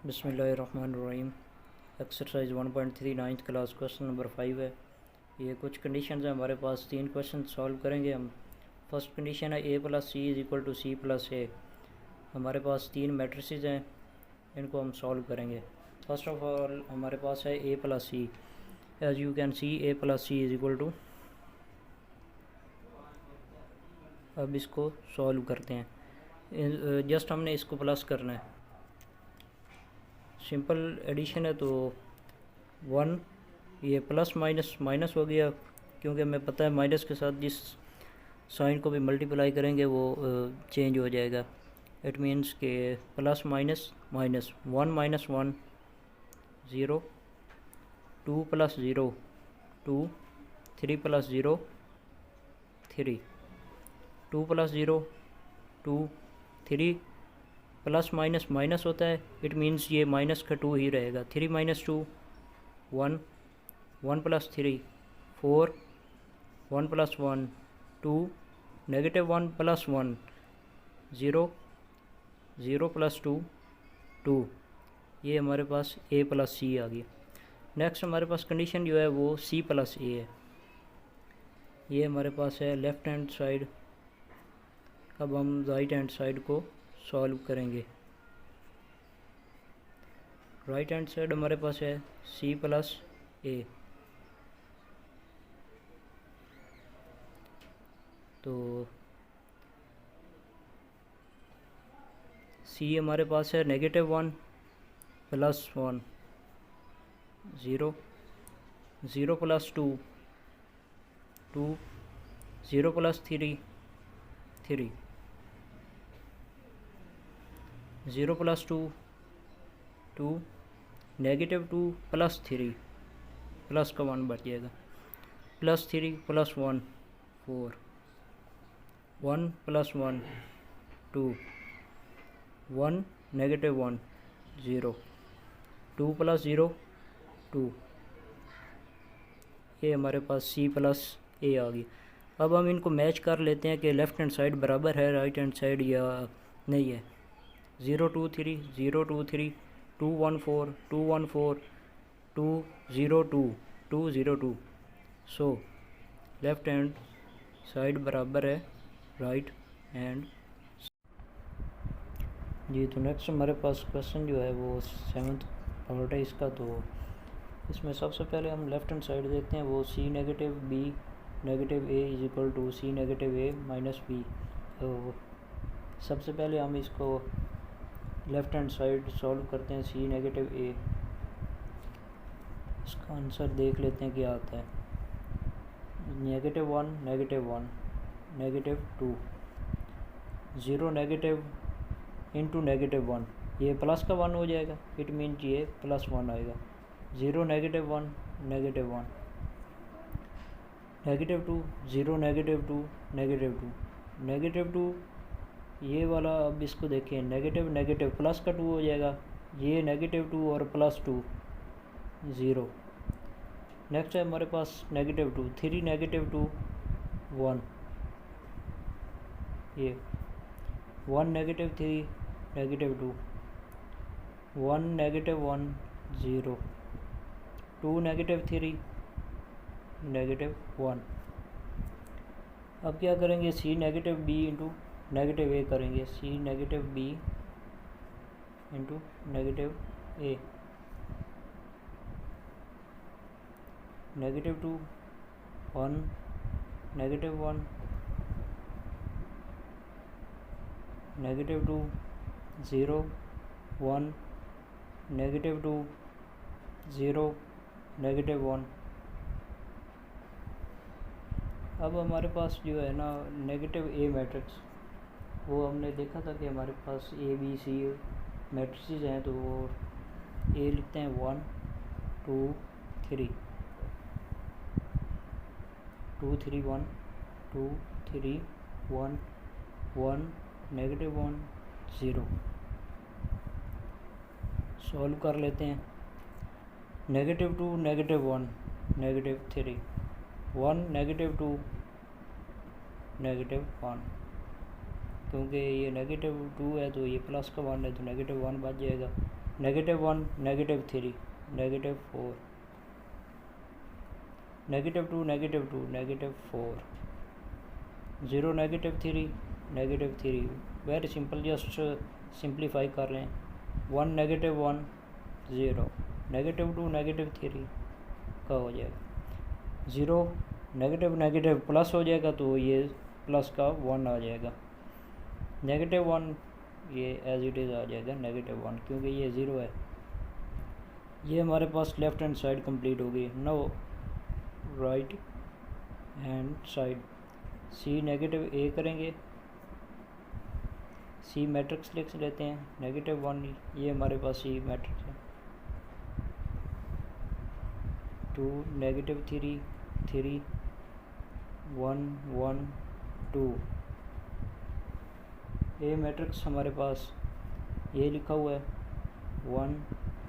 बिस्मिल्लाहिर्रहमानिर्रहीम। Exercise 1.3 ninth class question number 5 है। ये कुछ कंडीशन है हमारे पास। 3 क्वेश्चन सॉल्व करेंगे हम। फर्स्ट कंडीशन है a plus C is equal to C plus A. हमारे पास 3 मैट्रिसेस हैं, इनको हम सॉल्व करेंगे। फर्स्ट ऑफ ऑल हमारे पास है a plus C. As you can see a plus C is equal to, अब इसको सॉल्व करते हैं। जस्ट हमने इसको प्लस करना है, सिंपल एडिशन है। तो 1 ये प्लस माइनस माइनस हो गया, क्योंकि हमें पता है माइनस के साथ जिस साइन को भी मल्टीप्लाई करेंगे वो चेंज हो जाएगा। इट मीन्स के plus minus minus, 1 minus 1 0, 2 plus 0 2, 3 plus 0 3, 2 plus 0 2 3, plus minus minus होता है, इट मीन्स ये माइनस का 2 ही रहेगा। 3 minus 2 1, 1 plus 3 4, 1 plus 1 2, negative 1 plus 1 0, 0 plus 2 2। ये हमारे पास a प्लस सी आ गया। नेक्स्ट हमारे पास कंडीशन जो है वो c प्लस ए है। ये हमारे पास है लेफ़्ट हैंड साइड। अब हम राइट हैंड साइड को सॉल्व करेंगे। राइट हैंड साइड हमारे पास है c प्लस ए। तो c हमारे पास है negative 1 plus 1 0, 0 plus 2 2, 0 plus 3 3, 0 plus 2 2, negative 2 plus 3, plus का 1 बच जाएगा, plus 3 plus 1 4, 1 plus 1 2, 1 negative 1 0, 2 plus 0 2। ये हमारे पास c प्लस ए आ गई। अब हम इनको मैच कर लेते हैं कि लेफ़्ट हैंड साइड बराबर है राइट हैंड साइड या नहीं है। 0 2 3 0 2 3, 2 1 4 2 1 4, 2 0 2 2 0 2। सो लेफ़्ट हैंड साइड बराबर है राइट हैंड जी। तो नेक्स्ट हमारे पास क्वेश्चन जो है वो 7th पार्ट है इसका। तो इसमें सबसे पहले हम लेफ़्ट हैंड साइड देखते हैं। वो c negative b negative a is equal to C negative a minus b। तो सबसे पहले हम इसको लेफ़्ट हैंड साइड सॉल्व करते हैं। c नेगेटिव a, इसका आंसर देख लेते हैं क्या आता है। Negative 1 negative 1 negative 2, 0 negative into negative 1, ये प्लस का 1 हो जाएगा, इट मीन ये प्लस 1 आएगा। 0 negative 1 negative 1, negative 2 0 negative 2 negative 2 negative 2। ये वाला अब इसको देखें, नेगेटिव नेगेटिव प्लस का 2 हो जाएगा, ये नेगेटिव 2 और प्लस 2 0। नेक्स्ट है हमारे पास नेगेटिव 2, 3 नेगेटिव 2 1, ये 1 negative 3 negative 2, 1 negative 1 0, 2 negative 3 negative 1। अब क्या करेंगे, c negative b into negative a करेंगे। c negative b into negative a, negative 2 1 negative 1 negative 2 0 1 negative 2 0 negative 1। अब हमारे पास जो है ना नेगेटिव ए मैट्रिक्स, वो हमने देखा था कि हमारे पास ए बी सी मैट्रिसेस हैं। तो वो ए लिखते हैं 1 2 3 2 3 1 2 3 1 1 नेगेटिव 1 0। सॉल्व कर लेते हैं। Negative 2 negative 1 negative 3, 1 negative 2 negative 1, क्योंकि ये नेगेटिव 2 है तो ये प्लस का 1 है तो नेगेटिव 1 बच जाएगा। -1 -3 -4 -2 -2 -4 0 -3 -3 वेरी सिंपल, जस्ट सिंप्लीफाई कर रहे हैं। 1 -1 0 -2 -3 का हो जाएगा 0 नेगेटिव प्लस हो जाएगा तो ये प्लस का 1 आ जाएगा। -1 ये एज इट इज़ आ जाएगा -1 क्योंकि ये 0 है। ये हमारे पास लेफ़्ट हैंड साइड कंप्लीट हो गई। No right hand side C -a करेंगे, सी मैट्रिक्स लिख लेते हैं -1, ये हमारे पास सी मैट्रिक्स है। 2 -3 3 1 1 2 ए मैट्रिक्स हमारे पास ये लिखा हुआ है 1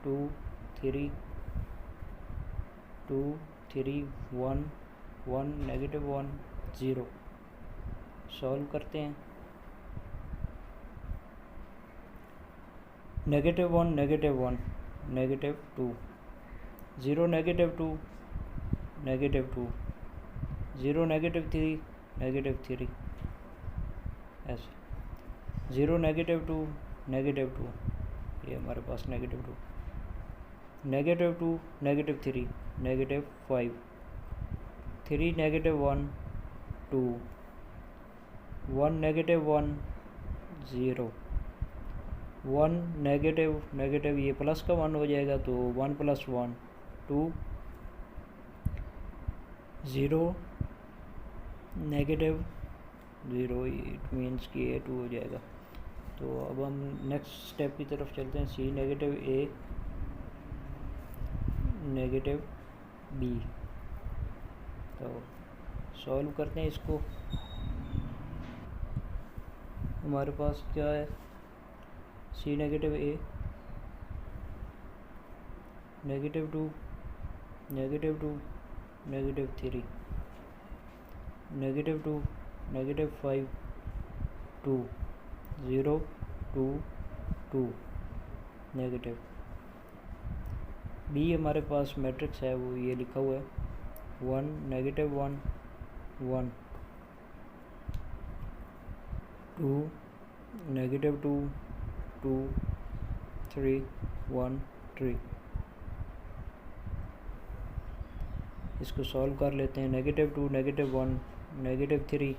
2 3 2 3 1 1 -1 0। सॉल्व करते हैं। -1 -1 -2 0 -2 -2 0 -3 ऐसे 0 -2 -2 ये हमारे पास -2 -2 -3 -5 3 -1 2 1 -1 0 1 नेगेटिव ये प्लस का 1 हो जाएगा तो 1 + 1 2 0 -0 इट मीन्स कि ये 2 हो जाएगा। तो अब हम नेक्स्ट स्टेप की तरफ चलते हैं। सी -a -b। तो सॉल्व करते हैं इसको। हमारे पास क्या है, सी -a -2 -2 -3 -2 -5 2 0 2 2 नेगेटिव। बी हमारे पास मैट्रिक्स है वो ये लिखा हुआ है 1 -1 1 2 -2 2 3 1 3। इसको सॉल्व कर लेते हैं। -2 -1 -3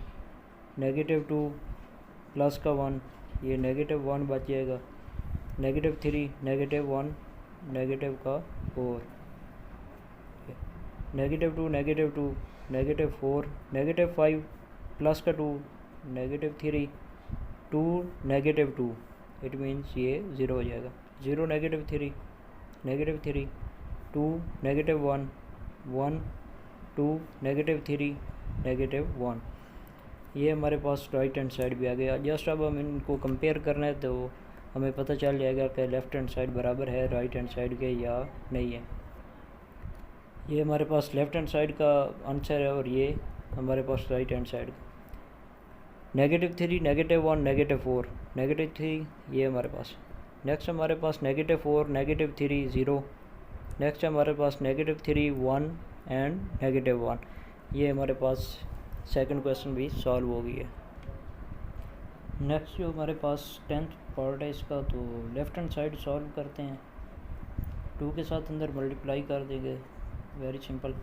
-2 प्लस का 1 ये -1 बच जाएगा। -3 -1 नेगेटिव का 4 -2 -2 -4 -5 प्लस का 2 -3 2 -2 इट मीन्स ये 0 हो जाएगा। 0 -3 -3 2 -1 1 2 -3 -1 ये हमारे पास राइट हैंड साइड भी आ गया। जस्ट अब हम इनको कंपेयर करना है तो हमें पता चल जाएगा कि लेफ़्ट हैंड साइड बराबर है राइट हैंड साइड के या नहीं है। ये हमारे पास लेफ़्ट हैंड साइड का आंसर है और ये हमारे पास राइट हैंड साइड का। -3 -1 -4 -3 ये हमारे पास। नेक्स्ट हमारे पास -4 -3 0। नेक्स्ट हमारे पास -3 1 एंड -1। ये हमारे पास सेकंड क्वेश्चन भी सॉल्व हो गई है। नेक्स्ट जो हमारे पास 10th पार्ट है इसका, तो लेफ़्ट हैंड साइड सॉल्व करते हैं। 2 के साथ अंदर मल्टीप्लाई कर देंगे, वेरी सिंपल।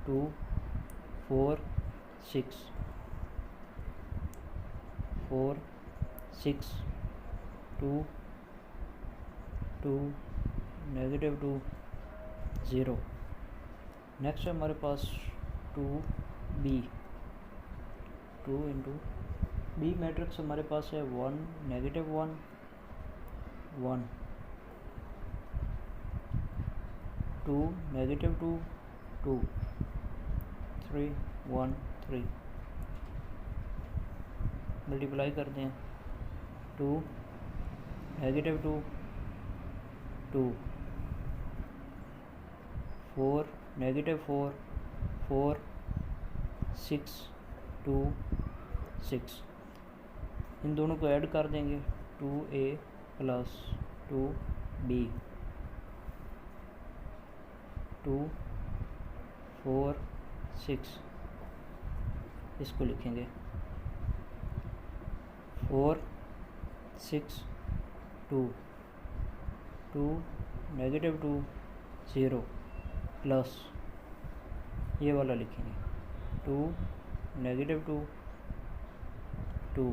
2 4 6 4 6 2 2 -2 0। नेक्स्ट हमारे पास 2b 2 इंटू बी मैट्रिक्स हमारे पास है 1 -1 1 2 -2 2 3 1 3। मल्टीप्लाई करते हैं 2 -2 2 4 -4 4 6 2 6। इन दोनों को ऐड कर देंगे 2a + 2 बी 2 4 6 इसको लिखेंगे 4 6 2 2 नेगेटिव 2 0 प्लस ये वाला लिखेंगे 2 नेगेटिव 2 2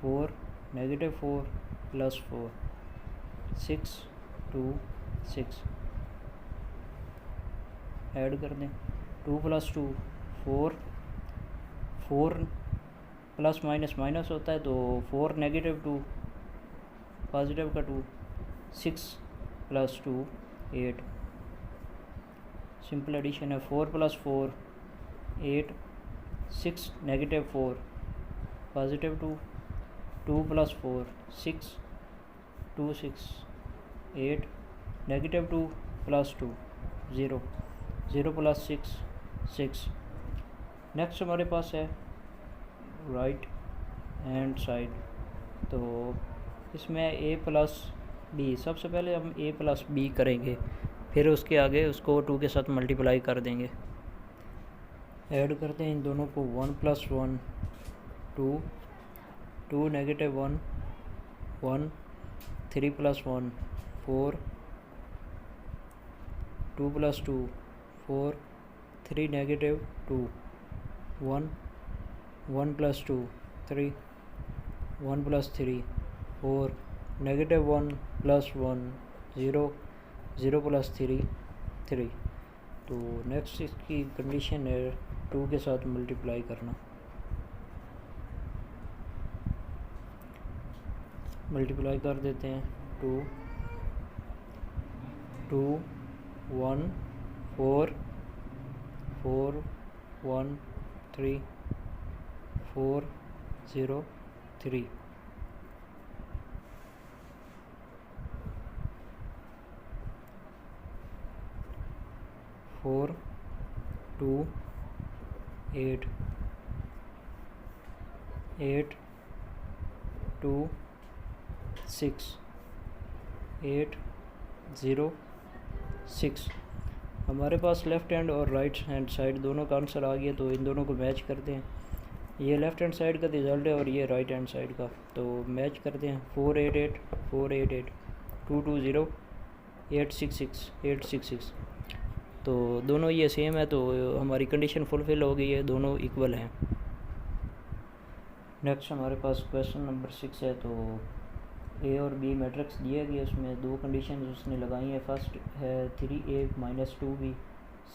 4 नेगेटिव 4 प्लस 4 6 2 6 ऐड कर दें 2 प्लस 2 4 4 प्लस माइनस माइनस होता है तो 4 नेगेटिव 2 पॉजिटिव का 2 6 प्लस 2 8 सिंपल एडिशन है 4 plus 4 8 6 negative 4 positive 2 2 plus 4 6 2 6 8 negative 2 plus 2 0 0 plus 6 6 next हमारे पास है राइट हैंड साइड तो इसमें a प्लस बी सबसे पहले हम a प्लस बी करेंगे फिर उसके आगे उसको 2 के साथ मल्टीप्लाई कर देंगे ऐड करते हैं इन दोनों को 1 plus 1 2 2 negative 1 1 3 plus 1 4 2 plus 2 4 3 negative 2 1 1 plus 2 3 1 plus 3 4 negative 1 plus 1 0 0 plus 3 3 तो नेक्स्ट इसकी कंडीशन है 2 के साथ मल्टीप्लाई करना मल्टीप्लाई कर देते हैं 2 2 1 4 4 1 3 4 0 3 4 2 8 8 2 6 8 0 6 हमारे पास लेफ़्ट हैंड और राइट हैंड साइड दोनों का आंसर आ गया तो इन दोनों को मैच करते हैं ये लेफ़्ट हैंड साइड का रिज़ल्ट है और ये राइट हैंड साइड का तो मैच करते हैं 4 8 8 4 8 8 2 2 0 8 6 6 8 6 6 तो दोनों ये सेम है तो हमारी कंडीशन फुलफ़िल हो गई है दोनों इक्वल हैं नेक्स्ट हमारे पास क्वेश्चन नंबर 6 है तो ए और बी मैट्रिक्स दिया गया उसमें दो कंडीशन उसने लगाई है फर्स्ट है 3a minus 2b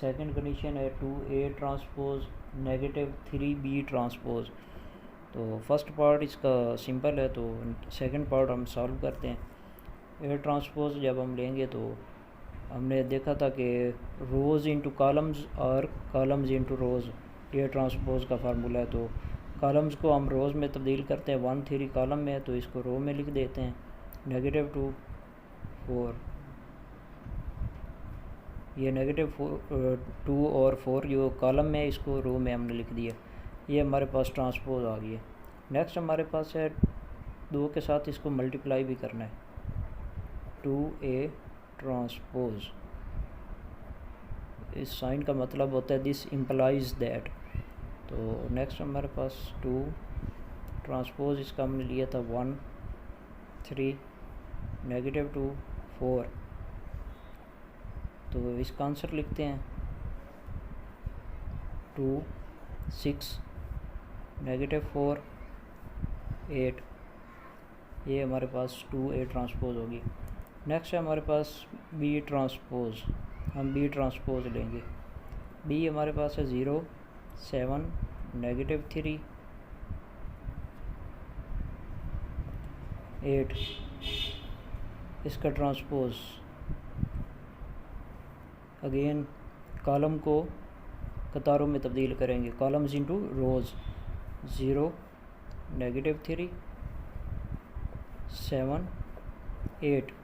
second condition है 2a transpose negative 3b transpose तो फर्स्ट पार्ट इसका सिंपल है तो सेकंड पार्ट हम सॉल्व करते हैं ए ट्रांसपोज जब हम लेंगे तो हमने देखा था कि रोज़ इंटू कॉलम्स और कॉलम्स इंटू रोज़ ये ट्रांसपोज का फार्मूला है तो कॉलम्स को हम रोज़ में तब्दील करते हैं 1 3 कॉलम में है तो इसको रो में लिख देते हैं नेगेटिव 2 4 ये नेगेटिव 2 और 4 जो कॉलम में इसको रो में हमने लिख दिया ये हमारे पास ट्रांसपोज आ गई है नेक्स्ट हमारे पास है 2 के साथ इसको मल्टीप्लाई भी करना है 2a ट्रांसपोज इस साइन का मतलब होता है दिस इम्प्लाइज दैट तो नेक्स्ट हमारे पास 2 ट्रांसपोज इसका हमने लिया था 1 3 नेगेटिव 2 4 तो इसका आंसर लिखते हैं 2 6 नेगेटिव 4 8 ये हमारे पास 2a ट्रांसपोज होगी नेक्स्ट है हमारे पास बी ट्रांसपोज हम बी ट्रांसपोज लेंगे बी हमारे पास है 0 7 नेगेटिव 3 8 इसका ट्रांसपोज अगेन कॉलम को कतारों में तब्दील करेंगे columns into rows 0 negative 3 7 8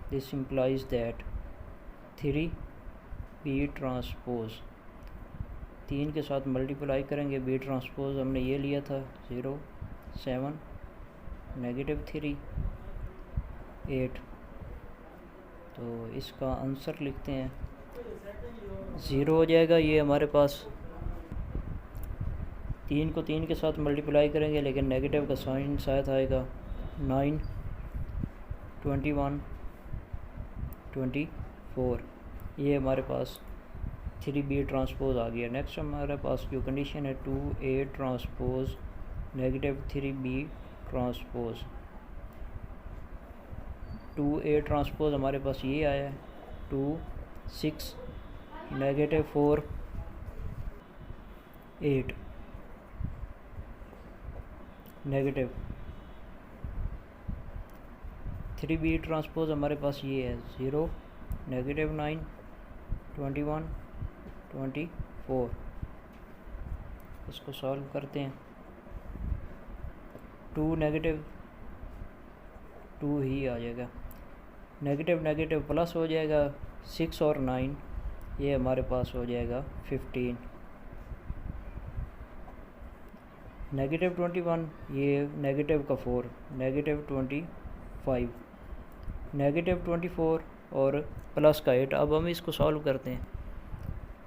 this implies that 3 B transpose 3 के साथ मल्टीप्लाई करेंगे बी ट्रांसपोज हमने ये लिया था 0 7 नेगेटिव 3 8। तो इसका आंसर लिखते हैं 0 हो जाएगा। ये हमारे पास 3 को 3 के साथ मल्टीप्लाई करेंगे लेकिन नेगेटिव का साइन साथ आएगा। 9, 21, 24, ये हमारे पास 3B ट्रांसपोज आ गया। नेक्स्ट हमारे पास जो कंडीशन है 2A transpose negative 3B transpose. 2A transpose हमारे पास ये आया है 2, 6, नेगेटिव 4, 8, नेगेटिव 3B ट्रांसपोज हमारे पास ये है 0, नेगेटिव 9, 21, 24। इसको सॉल्व करते हैं। 2 नेगेटिव 2 ही आ जाएगा, नेगेटिव नेगेटिव प्लस हो जाएगा। 6 और 9 ये हमारे पास हो जाएगा 15। नेगेटिव 21 ये नेगेटिव का 4, नेगेटिव 25, नेगेटिव 24 और प्लस का 8। अब हम इसको सॉल्व करते हैं।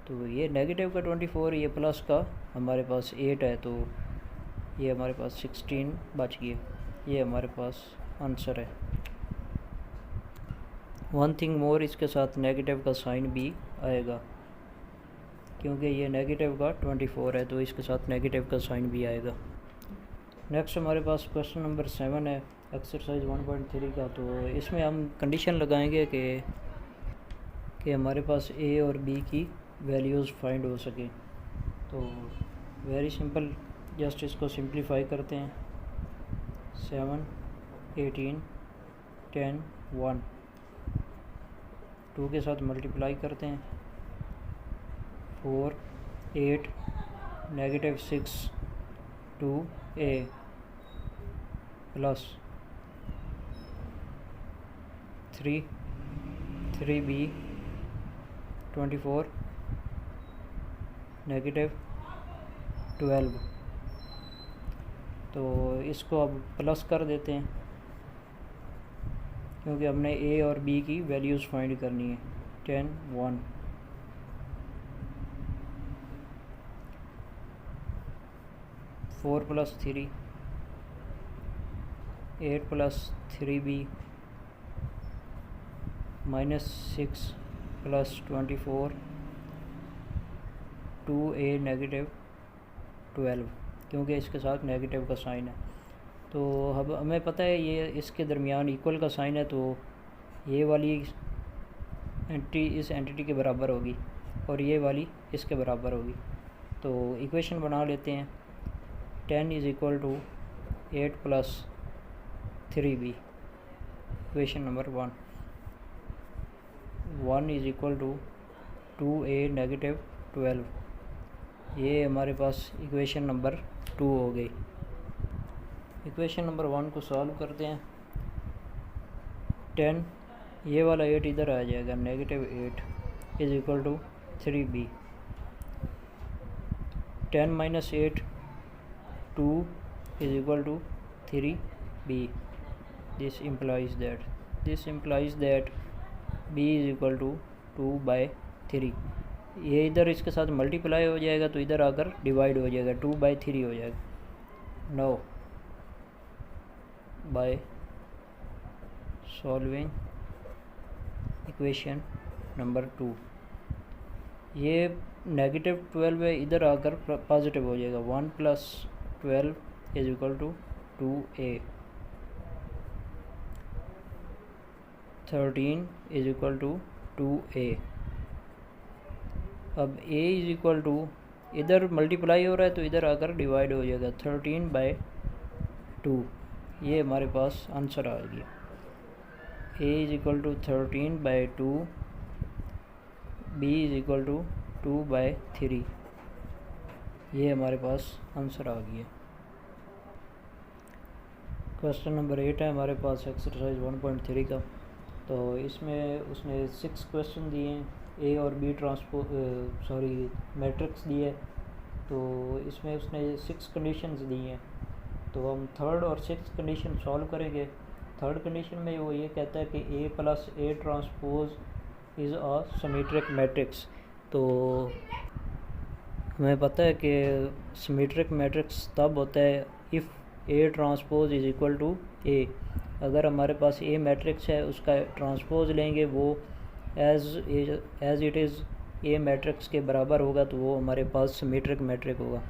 तो ये नेगेटिव का 24, ये प्लस का हमारे पास 8 है, तो ये हमारे पास 16 बच गया। ये हमारे पास आंसर है। वन थिंग मोर, इसके साथ नेगेटिव का साइन भी आएगा क्योंकि ये नेगेटिव का 24 है, तो इसके साथ नेगेटिव का साइन भी आएगा। नेक्स्ट हमारे पास क्वेश्चन नंबर 7 है एक्सरसाइज 1.3 का। तो इसमें हम कंडीशन लगाएंगे कि हमारे पास ए और बी की वैल्यूज़ फाइंड हो सके। तो वेरी सिंपल, जस्ट इसको सिंप्लीफाई करते हैं। 7, 18, 10, 1, 2 के साथ मल्टीप्लाई करते हैं। 4, 8, negative 6, 2A plus 3, 3B 24, negative 12। तो इसको अब प्लस कर देते हैं क्योंकि हमने ए और बी की वैल्यूज़ फाइंड करनी है। 10, 1, 4 plus 3, 8 plus 3B -6 plus 24, 2A negative 12, क्योंकि इसके साथ नेगेटिव का साइन है। तो अब हमें पता है ये इसके दरमियान इक्वल का साइन है, तो ये वाली एंटिटी इस एंटिटी के बराबर होगी और ये वाली इसके बराबर होगी। तो इक्वेशन बना लेते हैं। 10 = 8 plus 3B, equation number 1। 1 = 2A negative 12, ये हमारे पास इक्वेशन नंबर 2 हो गई। इक्वेशन नंबर 1 को सॉल्व करते हैं। 10, ये वाला 8 इधर आ जाएगा, negative 8 = 3B। 10 - 8, 2 = 3B। This implies that B = 2/3। ये इधर इसके साथ मल्टीप्लाई हो जाएगा तो इधर आकर डिवाइड हो जाएगा, 2/3 हो जाएगा। No by solving equation number 2, ये नेगेटिव 12 है, इधर आकर पॉजिटिव हो जाएगा। 1 + 12 = 2A। 13 = 2A। अब A = इधर मल्टीप्लाई हो रहा है तो इधर आकर डिवाइड हो जाएगा, 13/2। ये हमारे पास आंसर आ गया। A = 13/2, B = 2/3। ये हमारे पास आंसर आ गया। क्वेश्चन नंबर 8 है हमारे पास एक्सरसाइज 1.3 का। तो इसमें उसने 6 क्वेश्चन दिए हैं, ए और बी मैट्रिक्स दी है। तो इसमें उसने 6 कंडीशंस दी हैं। तो हम 3rd और 6th कंडीशन सॉल्व करेंगे। थर्ड कंडीशन में वो ये कहता है कि A plus A transpose is a symmetric matrix. तो हमें पता है कि सिमेट्रिक मैट्रिक्स तब होता है if A transpose is equal to A. अगर हमारे पास ए मैट्रिक्स है, उसका ट्रांसपोज लेंगे, वो as it is A matrix के बराबर होगा, तो वो हमारे पास सिमेट्रिक मैट्रिक होगा।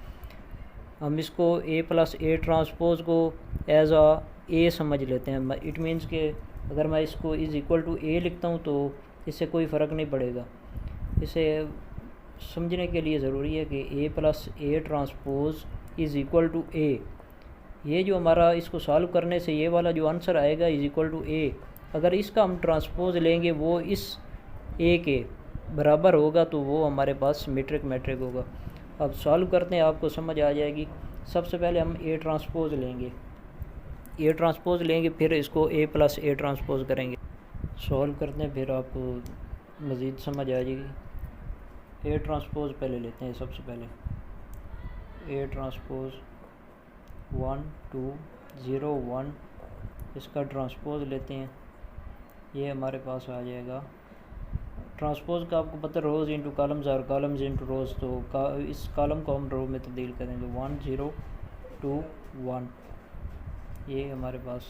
हम इसको ए प्लस ए ट्रांसपोज को एज आ ए समझ लेते हैं। इट मीन्स कि अगर मैं इसको इज़ इक्वल टू ए लिखता हूँ तो इससे कोई फ़र्क नहीं पड़ेगा। इसे समझने के लिए ज़रूरी है कि A plus A transpose is equal to A. ये जो हमारा इसको सॉल्व करने से ये वाला जो आंसर आएगा इज़ इक्वल टू ए, अगर इसका हम ट्रांसपोज लेंगे वो इस ए के बराबर होगा, तो वो हमारे पास सिमेट्रिक मैट्रिक होगा। अब सॉल्व करते हैं, आपको समझ आ जाएगी। सबसे पहले हम ए ट्रांसपोज लेंगे, फिर इसको ए प्लस ए ट्रांसपोज करेंगे। सॉल्व करते हैं, फिर आपको मज़ीद समझ आ जाएगी। ए ट्रांसपोज पहले लेते हैं। सबसे पहले ए ट्रांसपोज 1 2 0 1, इसका ट्रांसपोज लेते हैं। ये हमारे पास आ जाएगा। ट्रांसपोज का आपको पता, रोज़ इंटू कॉलम्स और कॉलम्स इंटू रोज़, तो इस कॉलम को हम रो में तब्दील करेंगे। 1 0 2 1, ये हमारे पास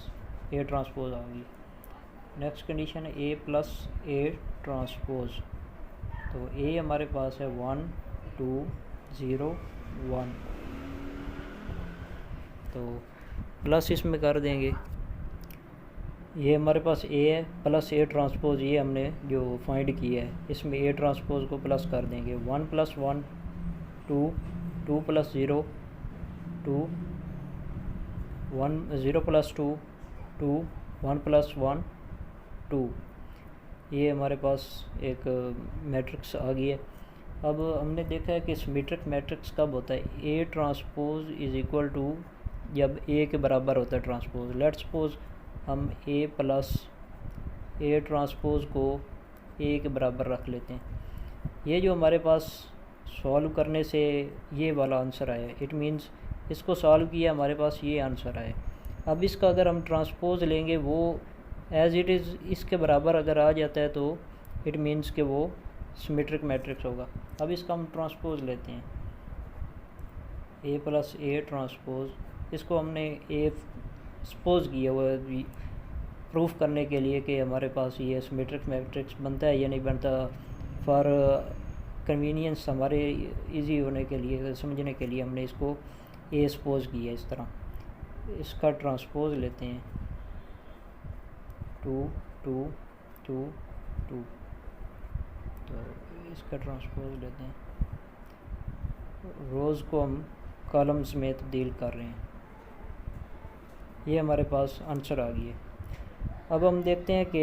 ए ट्रांसपोज आ गई। नेक्स्ट कंडीशन है ए प्लस ए ट्रांसपोज। तो ए हमारे पास है 1 2 0 1, तो प्लस इसमें कर देंगे। ये हमारे पास ए है प्लस ए ट्रांसपोज, ये हमने जो फाइंड किया है, इसमें ए ट्रांसपोज को प्लस कर देंगे। 1 प्लस 1 2, 2 प्लस 0 2, 1 0 प्लस 2 2, 1 प्लस 1 2, ये हमारे पास एक मैट्रिक्स आ गई है। अब हमने देखा है कि सिमेट्रिक मैट्रिक्स कब होता है, A transpose is equal to जब ए के बराबर होता है ट्रांसपोज। लेट्स सपोज हम ए प्लस ए ट्रांसपोज को ए के बराबर रख लेते हैं। ये जो हमारे पास सॉल्व करने से ये वाला आंसर आया, इट मीन्स इसको सॉल्व किया, हमारे पास ये आंसर आया। अब इसका अगर हम ट्रांसपोज लेंगे, वो एज इट इज़ इसके बराबर अगर आ जाता है, तो इट मीन्स कि वो सिमेट्रिक मैट्रिक्स होगा। अब इसका हम ट्रांसपोज लेते हैं, ए प्लस ए ट्रांसपोज। इसको हमने ए सपोज किया हुआ प्रूफ करने के लिए कि हमारे पास ये सिमेट्रिक मैट्रिक्स बनता है या नहीं बनता। फॉर कन्वीनियंस, हमारे इजी होने के लिए, समझने के लिए हमने इसको ए सपोज किया इस तरह। इसका ट्रांसपोज लेते हैं 2 2 2 2, तो इसका ट्रांसपोज लेते हैं। रोज़ को हम कॉलम्स में तब्दील कर रहे हैं। ये हमारे पास आंसर आ गई है। अब हम देखते हैं कि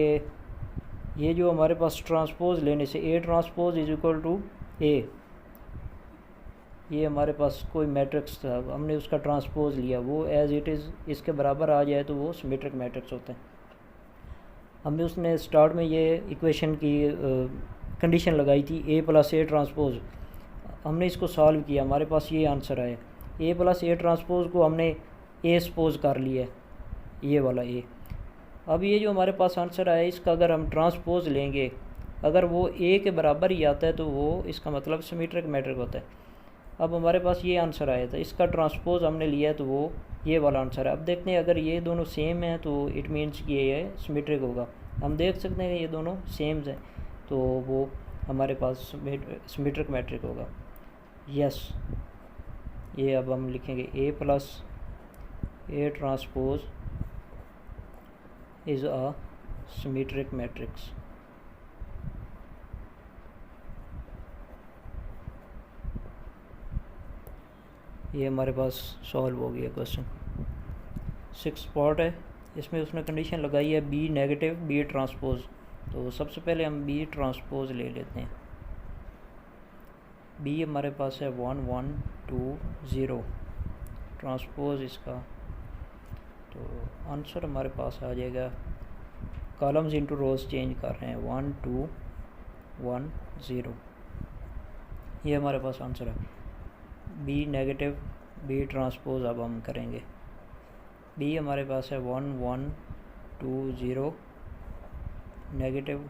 ये जो हमारे पास ट्रांसपोज लेने से A transpose is equal to A, ये हमारे पास कोई मैट्रिक्स था, हमने उसका ट्रांसपोज लिया, वो एज इट इज़ इसके बराबर आ जाए तो वो सिमेट्रिक मैट्रिक्स होता है। हमने उसने स्टार्ट में ये इक्वेशन की कंडीशन लगाई थी ए प्लस ए ट्रांसपोज। हमने इसको सॉल्व किया, हमारे पास ये आंसर आया। ए प्लस ए ट्रांसपोज को हमने ए सपोज कर लिया, ये वाला ए। अब ये जो हमारे पास आंसर आया, इसका अगर हम ट्रांसपोज लेंगे, अगर वो ए के बराबर ही आता है, तो वो इसका मतलब सिमेट्रिक मैट्रिक होता है। अब हमारे पास ये आंसर आया था, इसका ट्रांसपोज हमने लिया, तो वो ये वाला आंसर है। अब देखते हैं, अगर ये दोनों सेम हैं तो इट मीन्स कि ये सिमेट्रिक होगा। हम देख सकते हैं कि ये दोनों सेम हैं, तो वो हमारे पास सिमेट्रिक मैट्रिक होगा। यस, ये अब हम लिखेंगे A plus A transpose is a symmetric matrix. ये हमारे पास सॉल्व हो गया क्वेश्चन। 6 पार्ट है, इसमें उसने कंडीशन लगाई है बी नेगेटिव बी ट्रांसपोज। तो सबसे पहले हम बी ट्रांसपोज ले लेते हैं। बी हमारे पास है 1 1 2 0, ट्रांसपोज इसका, तो आंसर हमारे पास आ जाएगा। कॉलम्स इंटू रोज चेंज कर रहे हैं, 1 2 1 0, ये हमारे पास आंसर है। बी नेगेटिव बी ट्रांसपोज अब हम करेंगे। बी हमारे पास है 1 1 2 0 नेगेटिव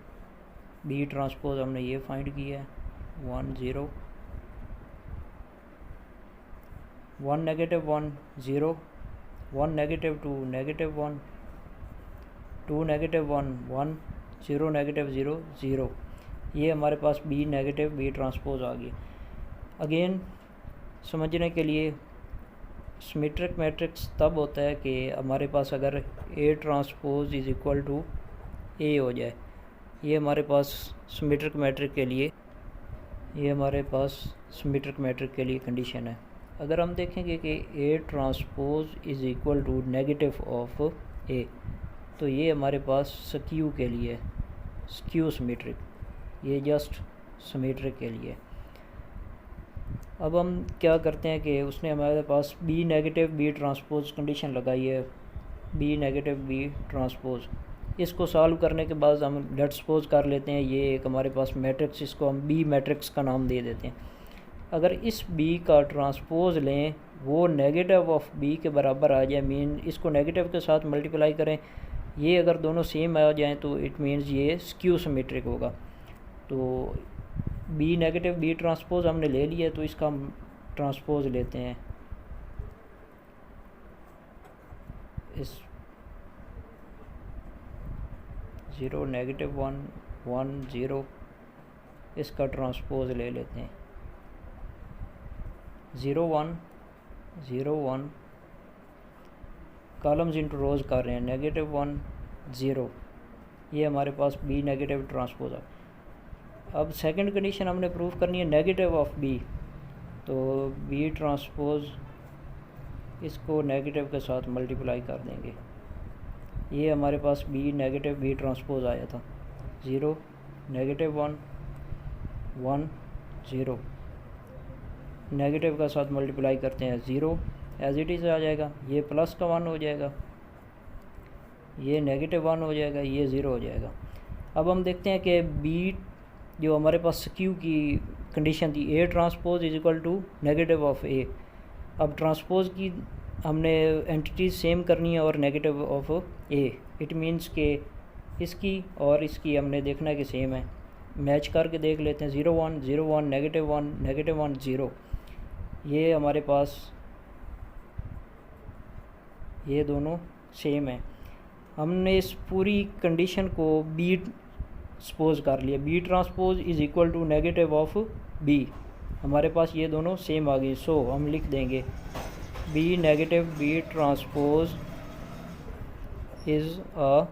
बी ट्रांसपोज हमने ये फाइंड किया है 1 0 1 negative 1 0 1 negative 2 negative 1 2 negative 1 1 0 negative 0 0। ये हमारे पास बी नेगेटिव बी ट्रांसपोज आ गई। अगेन समझने के लिए सिमेट्रिक मैट्रिक्स तब होता है कि हमारे पास अगर A transpose is equal to A हो जाए। ये हमारे पास सिमेट्रिक मैट्रिक के लिए कंडीशन है। अगर हम देखेंगे कि A transpose is equal to negative of A, तो ये हमारे पास स्क्यू के लिए स्क्यू सिमेट्रिक, ये जस्ट सिमेट्रिक के लिए। अब हम क्या करते हैं कि उसने हमारे पास B negative B transpose condition लगाई है, बी नेगेटिव बी ट्रांसपोज। इसको सॉल्व करने के बाद हम लेट सपोज कर लेते हैं ये एक हमारे पास मैट्रिक्स, इसको हम बी मैट्रिक्स का नाम दे देते हैं। अगर इस बी का ट्रांसपोज लें वो नेगेटिव ऑफ बी के बराबर आ जाए, मीन इसको नेगेटिव के साथ मल्टीप्लाई करें, ये अगर दोनों सेम आ जाएँ तो इट मीन्स ये स्क्यू सिमेट्रिक होगा। तो बी नेगेटिव बी ट्रांसपोज हमने ले लिया, तो इसका हम ट्रांसपोज लेते हैं इस 0 नेगेटिव 1 1 0, इसका ट्रांसपोज ले लेते हैं 0 1 0 1, कॉलम्स इंटू रोज कर रहे हैं नेगेटिव 1 0। ये हमारे पास बी नेगेटिव ट्रांसपोज है। अब सेकंड कंडीशन हमने प्रूव करनी है नेगेटिव ऑफ बी, तो बी ट्रांसपोज इसको नेगेटिव के साथ मल्टीप्लाई कर देंगे। ये हमारे पास बी नेगेटिव बी ट्रांसपोज आया था 0 नेगेटिव 1 1 0, नेगेटिव का साथ मल्टीप्लाई करते हैं 0 एज इट इज़ आ जाएगा, ये प्लस का 1 हो जाएगा, ये नेगेटिव 1 हो जाएगा, ये 0 हो जाएगा। अब हम देखते हैं कि बी जो हमारे पास स्क्यू की कंडीशन थी A transpose is equal to negative of A. अब ट्रांसपोज की हमने एंटिटीज सेम करनी है और negative of A, it means के इसकी और इसकी हमने देखना है कि सेम है। मैच करके देख लेते हैं 0 1 0 1 नेगेटिव 1 नेगेटिव 1 0, ये हमारे पास ये दोनों सेम है। हमने इस पूरी कंडीशन को बी सपोज कर लिया, B transpose is equal to negative of B, हमारे पास ये दोनों सेम आ गई। सो हम लिख देंगे B negative B transpose is a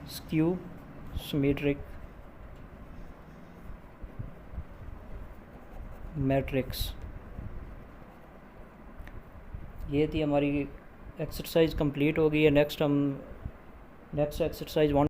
skew symmetric matrix. ये थी हमारी एक्सरसाइज कंप्लीट हो गई है। Next exercise 1